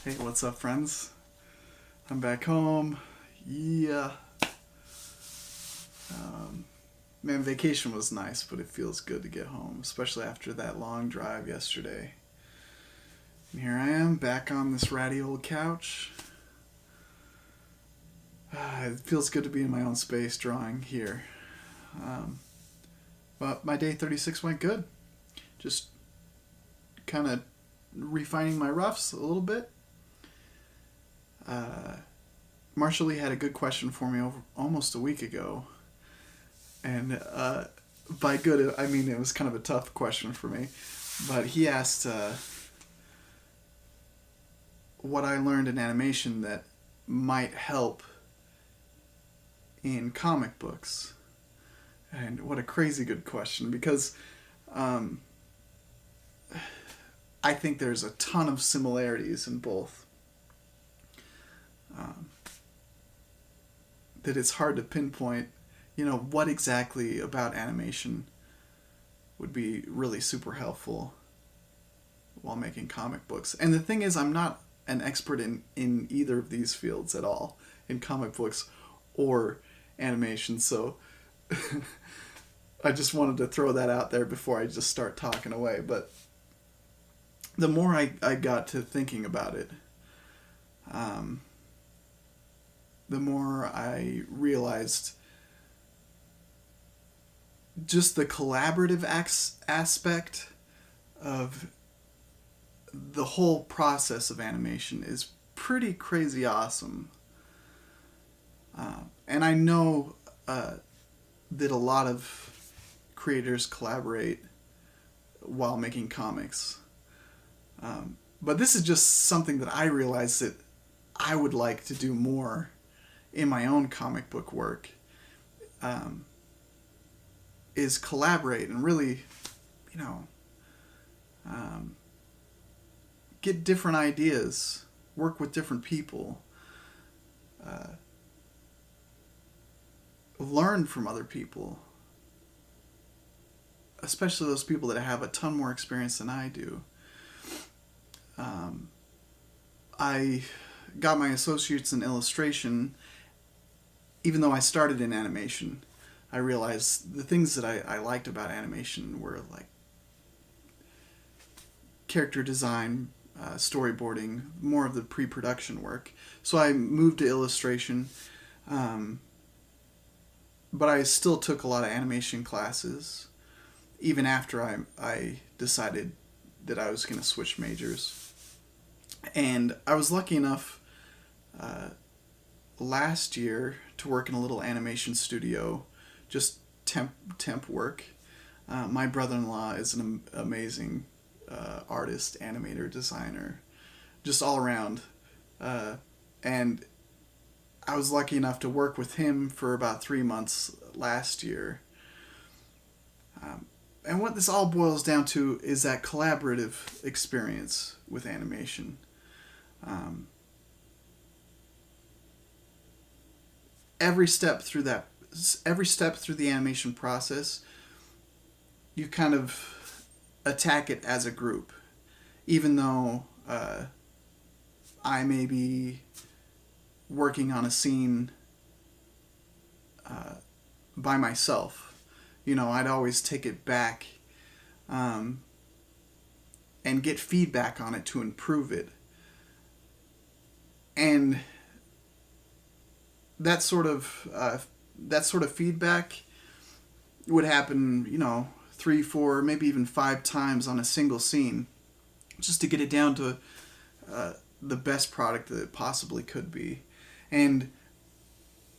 Hey, what's up, friends? I'm back home. Yeah. Man, vacation was nice, but it feels good to get home, especially after that long drive yesterday. And here I am, back on this ratty old couch. It feels good to be in my own space drawing here. Um, but my day 36 went good. Just kind of refining my roughs a little bit. Uh, Marshall Lee had a good question for me over almost a week ago, and by good I mean it was kind of a tough question for me. But he asked what I learned in animation that might help in comic books, and what a crazy good question because um, I think there's a ton of similarities in both. Um, that it's hard to pinpoint, what exactly about animation would be really super helpful while making comic books. And the thing is, I'm not an expert in either of these fields at all, in comic books or animation, so I just wanted to throw that out there before I just start talking away. But the more I got to thinking about it, um, the more I realized just the collaborative aspect of the whole process of animation is pretty crazy awesome. And I know that a lot of creators collaborate while making comics. But this is just something that I realized that I would like to do more in my own comic book work, um, is collaborate and really, you know, um, get different ideas, work with different people, uh, learn from other people, especially those people that have a ton more experience than I do. Um, I got my associates in illustration, even though I started in animation. I realized the things that I liked about animation were like character design, storyboarding, more of the pre-production work. So I moved to illustration, um, but I still took a lot of animation classes, even after I decided that I was going to switch majors. And I was lucky enough uh, last year to work in a little animation studio, just temp work. My brother-in-law is an amazing artist, animator, designer, just all around. And I was lucky enough to work with him for about 3 months last year. And what this all boils down to is that collaborative experience with animation. Um, every step through that, every step through the animation process, you kind of attack it as a group, even though I may be working on a scene uh, by myself. I'd always take it back um, and get feedback on it to improve it. And that sort of feedback would happen, 3, 4, maybe even 5 times on a single scene, just to get it down to the best product that it possibly could be. And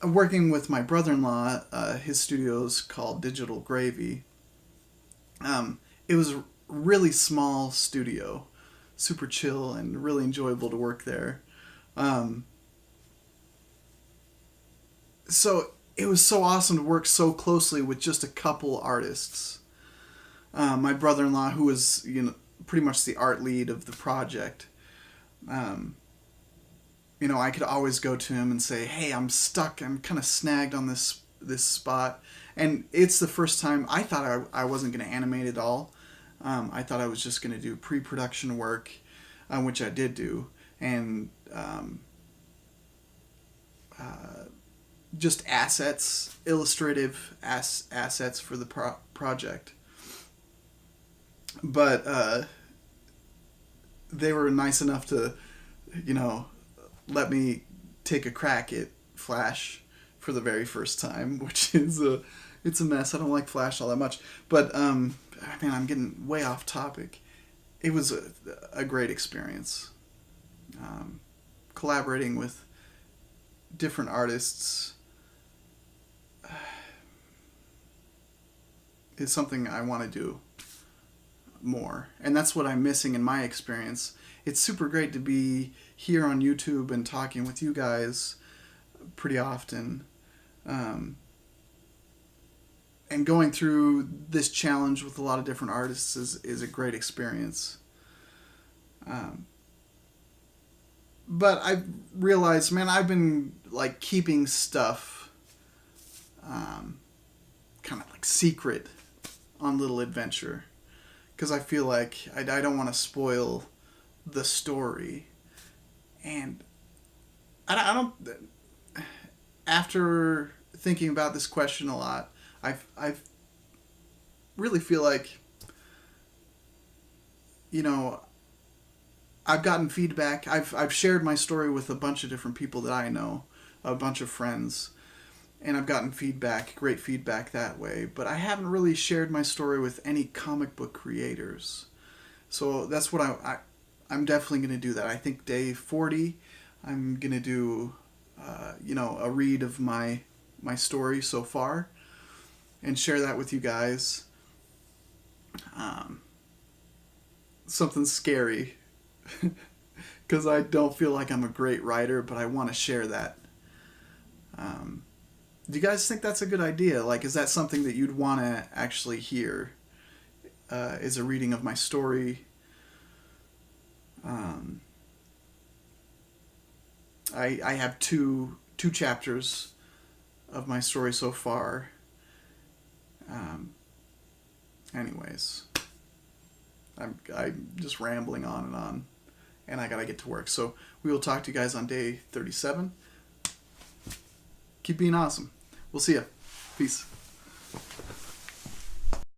working with my brother-in-law, his studio's called Digital Gravy. It was a really small studio, super chill and really enjoyable to work there. Um, so it was so awesome to work so closely with just a couple artists. My brother-in-law, who was pretty much the art lead of the project, um, I could always go to him and say, "Hey, I'm stuck. I'm kind of snagged on this spot." And it's the first time I thought I wasn't going to animate at all. I thought I was just going to do pre-production work, which I did do, and just assets, illustrative assets for the project. But they were nice enough to, let me take a crack at Flash for the very first time, which is it's a mess. I don't like Flash all that much, but man, I'm getting way off topic. It was a great experience. Collaborating with different artists is something I want to do more, and that's what I'm missing in my experience. It's super great to be here on YouTube and talking with you guys pretty often, and going through this challenge with a lot of different artists is a great experience. But I realized, man, I've been like keeping stuff kind of like secret on Little Adventure, because I feel like I don't want to spoil the story. And I don't. After thinking about this question a lot, I really feel like, I've gotten feedback. I've shared my story with a bunch of different people that I know, a bunch of friends, and I've gotten feedback, great feedback that way. But I haven't really shared my story with any comic book creators. So that's what I'm definitely going to do that. I think day 40, I'm going to do, a read of my story so far and share that with you guys. Something scary, because I don't feel like I'm a great writer, but I want to share that. Do you guys think that's a good idea? Like, is that something that you'd want to actually hear? Is a reading of my story? I have two chapters of my story so far. Anyways, I'm just rambling on, and I gotta get to work. So we will talk to you guys on day 37. Keep being awesome. We'll see ya. Peace.